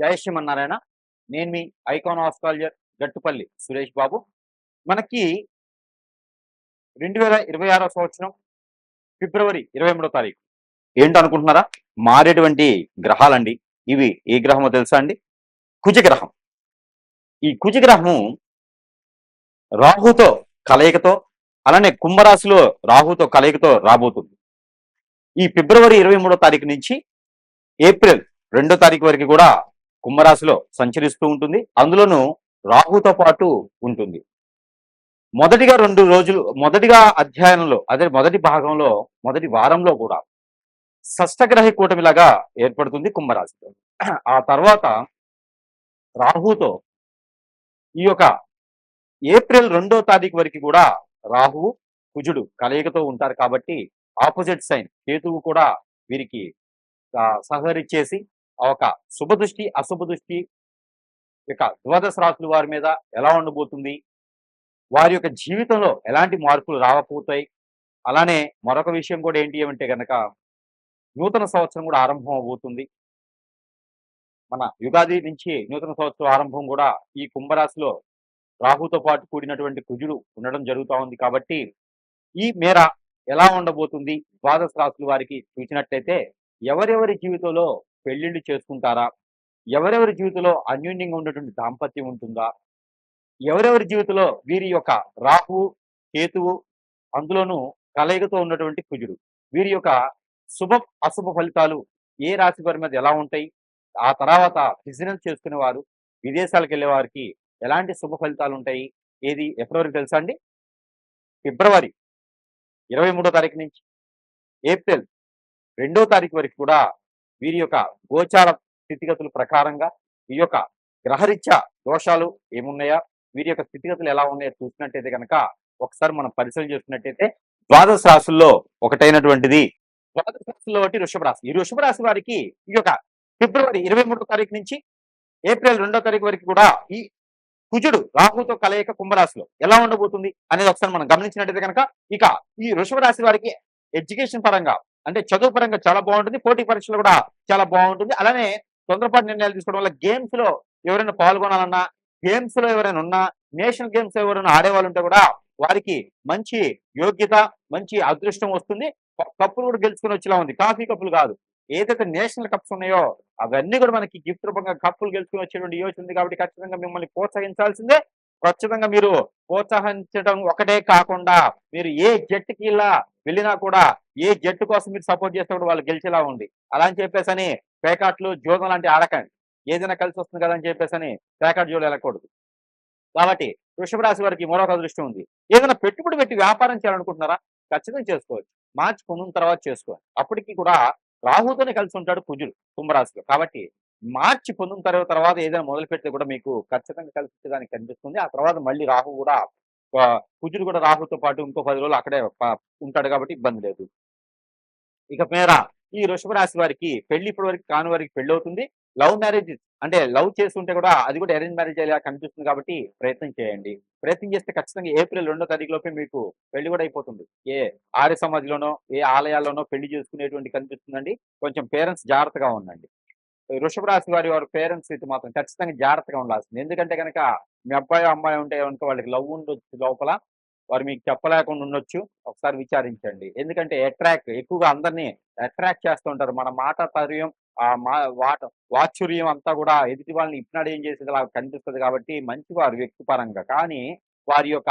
జై శ్రీమన్నారాయణ. నేను మీ icon astrologer Gattupalli Suresh Babu. మనకి 2026 సంవత్సరం ఫిబ్రవరి 23 తారీఖు ఏంటనుకుంటున్నారా? మారేటువంటి గ్రహాలండి. ఇవి ఏ గ్రహమో తెలుసా అండి? కుజగ్రహం. ఈ కుజగ్రహము రాహుతో కలయికతో, అలానే కుంభరాశిలో రాహుతో కలయికతో రాబోతుంది. ఈ ఫిబ్రవరి 23 తారీఖు నుంచి ఏప్రిల్ 2 తారీఖు వరకు కూడా కుంభరాశిలో సంచరిస్తూ ఉంటుంది. అందులోనూ రాహుతో పాటు ఉంటుంది. మొదటిగా అధ్యయనంలో, అదే మొదటి భాగంలో, మొదటి వారంలో కూడా షష్టగ్రహ కూటమిలాగా ఏర్పడుతుంది కుంభరాశిలో. ఆ తర్వాత రాహుతో ఈ యొక్క ఏప్రిల్ 2 తారీఖు వరకు కూడా రాహువు కుజుడు కలయికతో ఉంటారు కాబట్టి ఆపోజిట్ సైన్ కేతువు కూడా వీరికి సహకరించేసి ఒక శుభ దృష్టి అశుభ దృష్టి ఇక ద్వాదశ రాశుల వారి మీద ఎలా ఉండబోతుంది, వారి యొక్క జీవితంలో ఎలాంటి మార్పులు రావబోతాయి. అలానే మరొక విషయం కూడా ఏంటి అంటే కనుక నూతన సంవత్సరం కూడా ఆరంభం అవబోతుంది. మన యుగాది నుంచి నూతన సంవత్సరం ఆరంభం కూడా ఈ కుంభరాశిలో రాహుతో పాటు కూడినటువంటి కుజుడు ఉండడం జరుగుతూ ఉంది. కాబట్టి ఈ మేర ఎలా ఉండబోతుంది ద్వాదశ రాశుల వారికి చూసినట్లయితే, ఎవరెవరి జీవితంలో పెళ్లిళ్ళు చేసుకుంటారా, ఎవరెవరి జీవితంలో అన్యోన్యంగా ఉన్నటువంటి దాంపత్యం ఉంటుందా, ఎవరెవరి జీవితంలో వీరి యొక్క రాహు కేతువు అందులోనూ కలయికతో ఉన్నటువంటి కుజుడు వీరి యొక్క శుభ అశుభ ఫలితాలు ఏ రాశి వారి మీద ఎలా ఉంటాయి, ఆ తర్వాత బిజినెస్ చేసుకునే వారు విదేశాలకు వెళ్ళే వారికి ఎలాంటి శుభ ఫలితాలు ఉంటాయి, ఏది ఎప్పటివరకు తెలుసా అండి? ఫిబ్రవరి 23 తారీఖు నుంచి ఏప్రిల్ 2 తారీఖు వరకు కూడా వీరి యొక్క గోచార స్థితిగతుల ప్రకారంగా ఈ యొక్క గ్రహరీత్యా దోషాలు ఏమున్నాయా, వీరి యొక్క స్థితిగతులు ఎలా ఉన్నాయో చూసినట్టయితే కనుక ఒకసారి మనం పరిశీలన చేస్తున్నట్టయితే ద్వాదశ రాశుల్లో ఒకటైనటువంటిది ద్వాదశ రాశుల్లో ఒకటి వృషభ రాశి. ఈ వృషభ రాశి వారికి ఈ యొక్క ఫిబ్రవరి 23 తారీఖు నుంచి ఏప్రిల్ 2 తారీఖు వరకు కూడా ఈ కుజుడు రాహుతో కలయిక కుంభరాశిలో ఎలా ఉండబోతుంది అనేది ఒకసారి మనం గమనించినట్టయితే కనుక ఇక ఈ వృషభ రాశి వారికి ఎడ్యుకేషన్ పరంగా అంటే చదువు పరంగా చాలా బాగుంటుంది, పోటీ పరీక్షలు కూడా చాలా బాగుంటుంది. అలానే తొందరపాటు నిర్ణయాలు తీసుకోవడం వల్ల గేమ్స్ లో ఎవరైనా పాల్గొనాలన్నా, గేమ్స్ లో ఎవరైనా ఉన్నా, నేషనల్ గేమ్స్ ఎవరైనా ఆడేవాళ్ళు ఉంటే కూడా వారికి మంచి యోగ్యత, మంచి అదృష్టం వస్తుంది. కప్పులు కూడా గెలుచుకుని వచ్చేలా ఉంది, కాఫీ కప్పులు కాదు. ఏదైతే నేషనల్ కప్స్ ఉన్నాయో అవన్నీ కూడా మనకి గిఫ్ట్ రూపంగా కప్పులు గెలుచుకుని వచ్చేటువంటి యోచన ఉంది. కాబట్టి ఖచ్చితంగా మిమ్మల్ని ప్రోత్సహించాల్సిందే. ఖచ్చితంగా మీరు ప్రోత్సహించడం ఒకటే కాకుండా మీరు ఏ జట్టుకి ఇలా వెళ్ళినా కూడా ఏ జట్టు కోసం మీరు సపోర్ట్ చేస్తే కూడా వాళ్ళు గెలిచేలా ఉంది. అలా అని చెప్పేసి అని పేకాట్లు జోదం లాంటి ఆడకండి. ఏదైనా కలిసి వస్తుంది కదా అని చెప్పేసి అని పేకాట్ జోలు వెళ్ళకూడదు. కాబట్టి వృషభ రాశి వారికి మరొక అదృష్టం ఉంది. ఏదైనా పెట్టుబడి పెట్టి వ్యాపారం చేయాలనుకుంటున్నారా? ఖచ్చితంగా చేసుకోవచ్చు. మార్చి పొందిన తర్వాత చేసుకోవాలి. అప్పటికి కూడా రాహుతోనే కలిసి ఉంటాడు కుజుడు కుంభరాశిలో. కాబట్టి మార్చి పొందిన తర్వాత ఏదైనా మొదలు పెడితే కూడా మీకు ఖచ్చితంగా కలిసి వచ్చేదానికి కనిపిస్తుంది. ఆ తర్వాత మళ్ళీ రాహు కూడా కుజుడు కూడా రాహుతో పాటు ఇంకో 10 రోజులు అక్కడే ఉంటాడు కాబట్టి ఇబ్బంది లేదు. ఇక మేర ఈ వృషభ రాశి వారికి పెళ్లి ఇప్పటి వరకు కాని వారికి పెళ్లి అవుతుంది. లవ్ మ్యారేజ్ అంటే లవ్ చేస్తుంటే కూడా అది కూడా అరేంజ్ మ్యారేజ్ అయ్యేలా కనిపిస్తుంది. కాబట్టి ప్రయత్నం చేయండి. ప్రయత్నం చేస్తే ఖచ్చితంగా ఏప్రిల్ 2 తారీఖు లోపే మీకు పెళ్లి కూడా అయిపోతుంది. ఏ ఆర్య సమాజ్లోనో ఏ ఆలయాల్లోనో పెళ్లి చేసుకునేటువంటి కనిపిస్తుందండి. కొంచెం పేరెంట్స్ జాగ్రత్తగా ఉండండి. వృషభ రాశి వారి పేరెంట్స్ అయితే మాత్రం ఖచ్చితంగా జాగ్రత్తగా ఉండాల్సింది. ఎందుకంటే కనుక మీ అబ్బాయి అమ్మాయి ఉంటే కనుక వాళ్ళకి లవ్ ఉండొచ్చు లోపల, వారు మీకు చెప్పలేకుండా ఉండొచ్చు. ఒకసారి విచారించండి. ఎందుకంటే ఎక్కువగా అందరినీ అట్రాక్ట్ చేస్తూ ఉంటారు. మన మాట తర్యం ఆ మా వాచుర్యం అంతా కూడా ఎదుటి వాళ్ళని ఇప్పినాడు ఏం చేసేది అలా కనిపిస్తుంది. కాబట్టి మంచివారు వ్యక్తిపరంగా, కానీ వారి యొక్క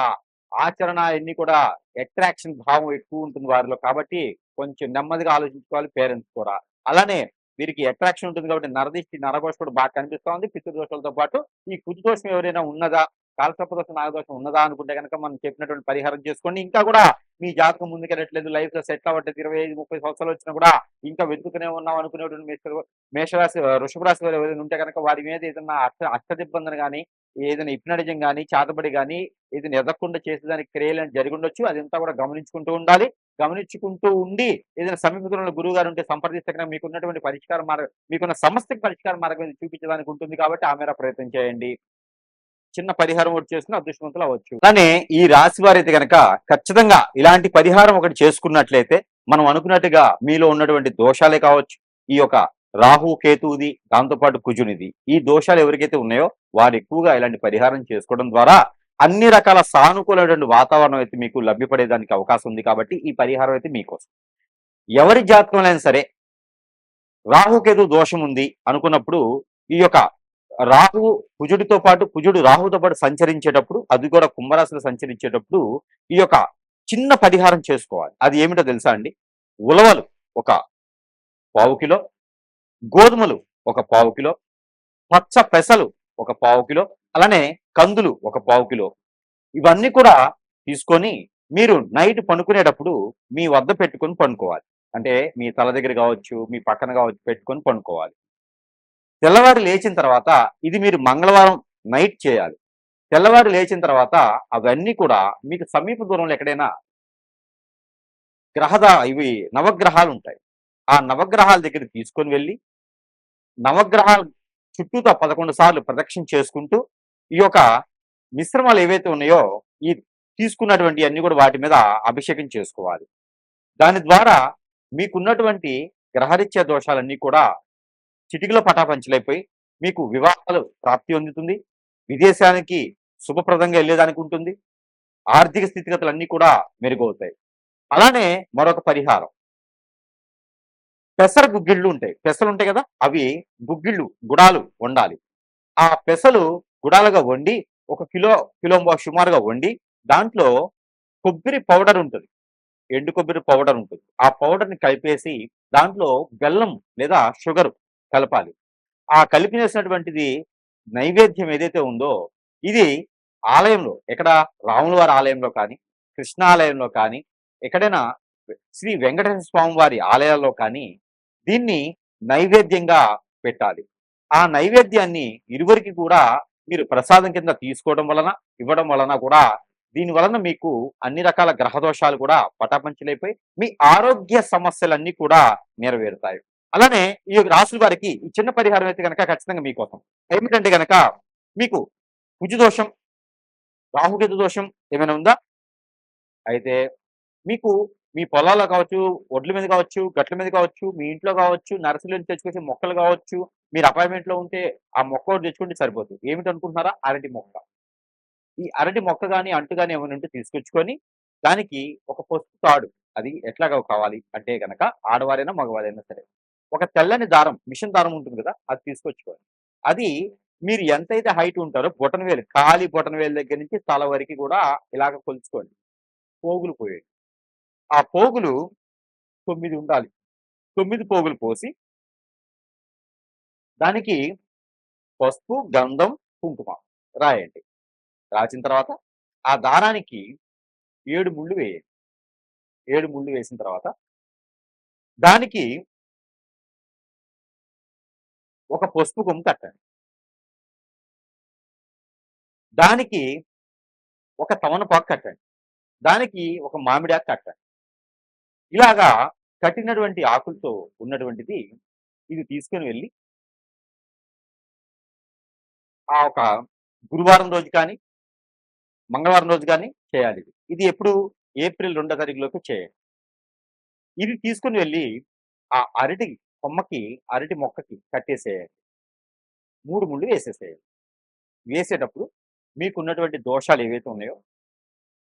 ఆచరణ అన్ని కూడా అట్రాక్షన్ భావం ఎక్కువ ఉంటుంది వారిలో. కాబట్టి కొంచెం నెమ్మదిగా ఆలోచించుకోవాలి పేరెంట్స్ కూడా. అలానే వీరికి అట్రాక్షన్ ఉంటుంది కాబట్టి నరదిష్టి నరఘోష కూడా బాగా కనిపిస్తా ఉంది. పితృదోషాలతో పాటు ఈ కుజ దోషం ఎవరైనా ఉన్నదా, కాలసర్ప దోషం నాగదోషం ఉన్నదా అనుకుంటే కనుక మనం చెప్పినటువంటి పరిహారం చేసుకోండి. ఇంకా కూడా మీ జాతకం ముందుకెళ్ళట్లేదు, లైఫ్ లో సెటిల్ అవ్వట్లేదు, 25-30 సంవత్సరాలు వచ్చినా కూడా ఇంకా వెతుకుతూనే ఉన్నాం అనుకునేటువంటి మేషరాశి వృషభ రాశి వారు ఎవరైనా ఉంటే కనుక వారి మీద ఏదైనా అష్టదిబ్బందిని కానీ, ఏదైనా హిప్నటిజం కానీ, చాతబడి కానీ ఏదైనా ఎదగకుండా చేసేదానికి క్రియలు జరిగి ఉండొచ్చు. అదంతా కూడా గమనించుకుంటూ ఉండాలి. గమనించుకుంటూ ఉండి ఏదైనా సమీపంలో గురువు గారు ఉంటే సంప్రదిస్తే కనుక మీకున్నటువంటి పరిష్కార మార్గం, మీకున్న సమస్యకి పరిష్కార మార్గం చూపించడానికి ఉంటుంది. కాబట్టి ఆ మేర ప్రయత్నం చేయండి. చిన్న పరిహారం ఒకటి చేసుకుని అదృష్టవంతులు అవ్వచ్చు. అలానే ఈ రాశి వారైతే కనుక ఖచ్చితంగా ఇలాంటి పరిహారం ఒకటి చేసుకున్నట్లయితే మనం అనుకున్నట్టుగా మీలో ఉన్నటువంటి దోషాలే కావచ్చు, ఈ యొక్క రాహు, కేతువుది, దాంతో పాటు కుజునిది. ఈ దోషాలు ఎవరికైతే ఉన్నాయో వారు ఎక్కువగా ఇలాంటి పరిహారం చేసుకోవడం ద్వారా అన్ని రకాల సానుకూలమైనటువంటి వాతావరణం అయితే మీకు లభ్యపడేదానికి అవకాశం ఉంది కాబట్టి ఈ పరిహారం అయితే మీకోసం. ఎవరి జాతకంలో అయినా సరే రాహుకేతు దోషం ఉంది అనుకున్నప్పుడు ఈ యొక్క రాహువు కుజుడితో పాటు కుజుడు రాహుతో పాటు సంచరించేటప్పుడు అది కూడా కుంభరాశిలో సంచరించేటప్పుడు ఈ యొక్క చిన్న పరిహారం చేసుకోవాలి. అది ఏమిటో తెలుసా అండి? ఉలవలు ఒక పావు కిలో, గోధుమలు ఒక పావు కిలో, పచ్చ పెసలు ఒక పావు కిలో, అలానే కందులు ఒక పావు కిలో, ఇవన్నీ కూడా తీసుకొని మీరు నైట్ పనుకునేటప్పుడు మీ వద్ద పెట్టుకొని పనుకోవాలి. అంటే మీ తల దగ్గర కావచ్చు, మీ పక్కన కావచ్చు పెట్టుకొని పనుకోవాలి. తెల్లవారి లేచిన తర్వాత ఇది మీరు మంగళవారం నైట్ చేయాలి. తెల్లవారి లేచిన తర్వాత అవన్నీ కూడా మీకు సమీప దూరంలో ఎక్కడైనా ఇవి నవగ్రహాలు ఉంటాయి. ఆ నవగ్రహాల దగ్గరికి తీసుకొని వెళ్ళి నవగ్రహాల చుట్టూతా 11 సార్లు ప్రదక్షిణ చేసుకుంటూ ఈ యొక్క మిశ్రమాలు ఏవైతే ఉన్నాయో ఈ తీసుకున్నటువంటి అన్ని కూడా వాటి మీద అభిషేకం చేసుకోవాలి. దాని ద్వారా మీకున్నటువంటి గ్రహరీత్యా దోషాలన్నీ కూడా చిటికలో పటాపంచలైపోయి మీకు వివాహాలు ప్రాప్తి పొందుతుంది. విదేశానికి శుభప్రదంగా వెళ్ళేదానికి ఉంటుంది. ఆర్థిక స్థితిగతులన్నీ కూడా మెరుగవుతాయి. అలానే మరొక పరిహారం పెసర గుగ్గిళ్ళు ఉంటాయి. పెసలు ఉంటాయి కదా! అవి గుగ్గిళ్ళు, గుడాలు వండాలి. ఆ పెసలు గుడాలుగా వండి ఒక కిలోంబావు సుమారుగా వండి దాంట్లో కొబ్బరి పౌడర్ ఉంటది. ఎండు కొబ్బరి పౌడర్ ఉంటుంది. ఆ పౌడర్‌ని కలిపేసి దాంట్లో బెల్లం లేదా షుగరు కలపాలి. ఆ కలిపినేసినటువంటిది నైవేద్యం ఏదైతే ఉందో ఇది ఆలయంలో ఎక్కడ రాముల వారి ఆలయంలో కానీ, కృష్ణ ఆలయంలో కానీ, ఎక్కడైనా శ్రీ వెంకటేశ్వర స్వామి వారి ఆలయాల్లో కానీ దీన్ని నైవేద్యంగా పెట్టాలి. ఆ నైవేద్యాన్ని ఇరువురికి కూడా మీరు ప్రసాదం కింద తీసుకోవడం వలన, ఇవ్వడం వలన కూడా దీని వలన మీకు అన్ని రకాల గ్రహ దోషాలు కూడా పటాపంచలైపోయి మీ ఆరోగ్య సమస్యలన్నీ కూడా నెరవేరుతాయి. అలానే ఈ రాసుల వారికి ఈ చిన్న పరిహారం అయితే గనక ఖచ్చితంగా మీకోసం. ఏమిటంటే గనక మీకు కుజు దోషం, రాహుకేతు దోషం ఏమైనా ఉందా? అయితే మీకు మీ పొలాల్లో కావచ్చు, ఒడ్ల మీద కావచ్చు, గట్ల మీద కావచ్చు, మీ ఇంట్లో కావచ్చు, నర్సరీలో నుంచి తెచ్చుకొచ్చే మొక్కలు కావచ్చు, మీరు అపార్ట్మెంట్‌లో ఉంటే ఆ మొక్క ఒకటి తెచ్చుకుంటే సరిపోతుంది. ఏమిటనుకుంటున్నారా? అరటి మొక్క. ఈ అరటి మొక్క గాని, అంటు గాని ఏమైనా ఉంటే తీసుకొచ్చుకొని, దానికి ఒక పసుపు తాడు అది ఎట్లాగా కావాలి అంటే గనక ఆడవారైనా, మగవారైనా సరే. ఒక తెల్లని దారం, మిషన్ దారం ఉంటుంది కదా! అది తీసుకొచ్చుకోవాలి. అది మీరు ఎంతైతే హైట్ ఉంటారో బొటనవేలు, కాలి బొటనవేలు దగ్గర నుంచి తల వరకి కూడా ఇలాగ కొలుచుకోండి. పోగులు పోయండి. ఆ పోగులు 9 ఉండాలి. 9 పోగులు పోసి, దానికి పసుపు, గంధం, కుంకుమ రాయండి. రాసిన తర్వాత ఆ దారానికి 7 ముళ్ళు వేయండి. 7 ముళ్ళు వేసిన తర్వాత దానికి ఒక పసుపు కొమ్ము కట్టండి. దానికి ఒక తమలపాకు కట్టండి. దానికి ఒక మామిడాకు కట్టండి. ఇలాగా కట్టినటువంటి ఆకులతో ఉన్నటువంటిది ఇది తీసుకొని వెళ్లి ఆ ఒక గురువారం రోజు కానీ, మంగళవారం రోజు గాని చేయాలిది. ఇది ఎప్పుడు ఏప్రిల్ 2 తారీఖులోపు చేయండి. ఇది తీసుకొని వెళ్లి ఆ అరటి కొమ్మకి, అరటి మొక్కకి కట్టేసేయండి. 3 ముళ్ళు వేసేసేయండి. వేసేటప్పుడు మీకున్నటువంటి దోషాలు ఏవైతే ఉన్నాయో,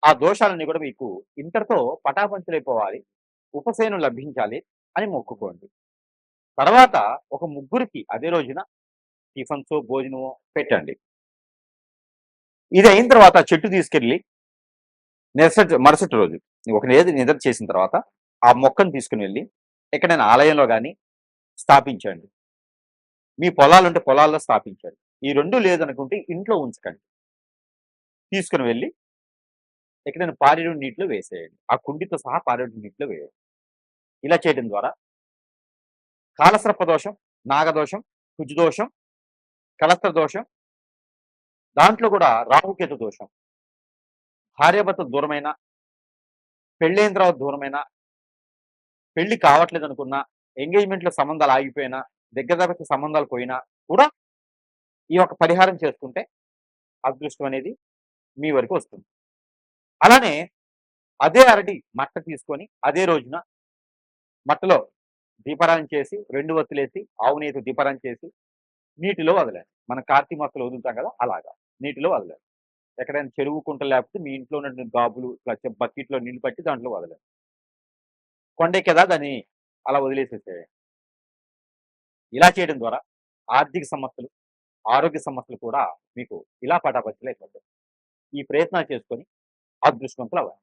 ఆ దోషాలన్నీ కూడా మీకు ఇంతటితో పటాపంచలైపోవాలి. ఉపశమనం లభించాలి అని మొక్కుకోండి. తర్వాత ఒక ముగ్గురికి అదే రోజున టిఫిన్సో, భోజనమో పెట్టండి. ఇది అయిన తర్వాత చెట్టు తీసుకెళ్ళి మరుసటి రోజు ఒక నిద్ర చేసిన తర్వాత ఆ మొక్కను తీసుకుని వెళ్ళి ఎక్కడైనా ఆలయంలో గాని స్థాపించండి. మీ పొలాలుంటే పొలాల్లో స్థాపించండి. ఈ 2 లేదనుకుంటే ఇంట్లో ఉంచకండి. తీసుకొని వెళ్లి ఎక్కడైనా పారేడు నీటిలో వేసేయండి. ఆ కుండీతో సహా పారేడు నీటిలో వేయండి. ఇలా చేయడం ద్వారా కాలసర్ప దోషం, నాగదోషం, కుజదోషం, కలస్త్ర దోషం, దాంట్లో కూడా రాహుకేతు దోషం, భార్యాభర్త దూరమైన, పెళ్ళైన తర్వాత దూరమైన, పెళ్లి కావట్లేదనుకున్నా, ఎంగేజ్‌మెంట్‌లో సంబంధాలు ఆగిపోయినా, దగ్గర దగ్గరకి సంబంధాలు పోయినా కూడా ఈ యొక్క పరిహారం చేసుకుంటే అదృష్టం అనేది మీ వరకు వస్తుంది. అలానే అదే అరటి మట్ట తీసుకొని అదే రోజున మట్టలో దీపారాధన చేసి 2 ఒత్తులేసి, ఆవు నెయ్యితో దీపారాధన చేసి, నీటిలో వదలాలి. మనం కార్తీక మాసంలో వదులుతాం కదా! అలాగా. నీటిలో వదలాలి. ఎక్కడైనా చెరువు, కుంట లేకపోతే మీ ఇంట్లో ఉన్నటువంటి గాబులు, ఇట్లా బకెట్‌లో నీళ్లు పట్టి దాంట్లో వదలాలి. కొండెక్కేదా దాన్ని అలా వదిలేసేసేయాలి. ఇలా చేయడం ద్వారా ఆర్థిక సమస్యలు, ఆరోగ్య సమస్యలు కూడా మీకు ఇలా పటాపంచలైపోతాయి. ఈ ప్రయత్నాలు చేసుకొని అదృష్టవంతులవ్వండి.